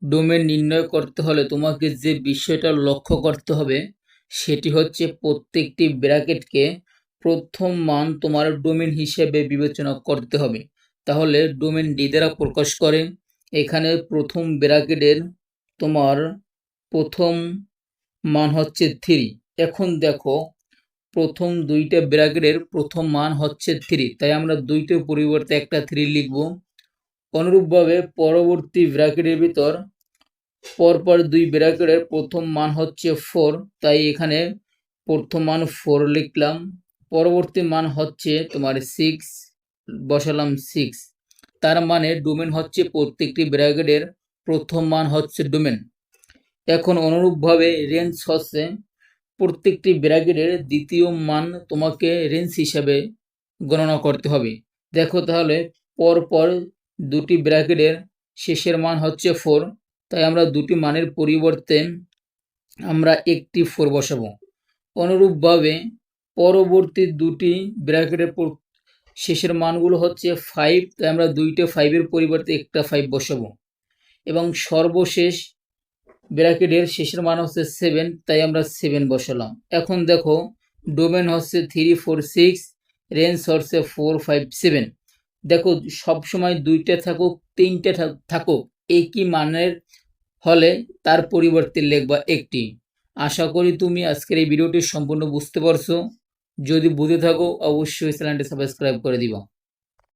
Domain নির্ণয় করতে হলে তোমাকে যে বিষয়টা লক্ষ্য করতে হবে সেটি হচ্ছে প্রত্যেকটি ব্র্যাকেটকে প্রথম মান তোমার ডোমেন হিসেবে বিবেচনা করতে হবে। তাহলে ডোমেন ডি দ্বারা প্রকাশ করে। এখানে প্রথম ব্র্যাকেটের তোমার প্রথম মান হচ্ছে 3। এখন দেখো প্রথম দুইটা ব্র্যাকেটের প্রথম মান হচ্ছে 3, তাই আমরা দুইটার পরিবর্তে একটা 3 লিখব। অনুরূপভাবে পরবর্তী ব্র্যাকেটের ভিতর পরপর দুই ব্র্যাকেটের প্রথম মান হচ্ছে 4, তাই এখানে প্রথম মান 4 লিখলাম। পরবর্তী মান হচ্ছে তোমার 6, বসালাম 6। তার মানে ডোমেন হচ্ছে প্রত্যেকটি ব্র্যাকেটের প্রথম মান হচ্ছে ডোমেন। এখন অনুরূপভাবে রেঞ্জ হচ্ছে প্রত্যেকটি ব্র্যাকেটের দ্বিতীয় মান তোমাকে রেঞ্জ হিসাবে গণনা করতে হবে। দেখো তাহলে পরপর দুটি ব্র্যাকেটের শেষের মান হচ্ছে 4, তাই আমরা দুটি মানের পরিবর্তে আমরা একটি 4 বসাবো। অনুরূপভাবে পরবর্তী দুটি ব্র্যাকেটের শেষের মানগুলো হচ্ছে 5, তাই আমরা দুইটা 5-এর পরিবর্তে একটা 5 বসাবো। এবং সর্বশেষ ব্র্যাকেটের শেষের মান হচ্ছে 7, তাই আমরা 7 বসালাম। এখন দেখো ডোমেন হচ্ছে 3, 4, 6, রেঞ্জ হচ্ছে 4, 5, 7। দেখো সবসময় দুইটা থাকুক তিনটে থাকুক একই মানের হলে তার পরিবর্তে লিখবা একটি। আশা করি তুমি আজকের এই ভিডিওটি সম্পূর্ণ বুঝতে পারছো। যদি বুঝে থাকো অবশ্যই চ্যানেলটি সাবস্ক্রাইব করে দিবা।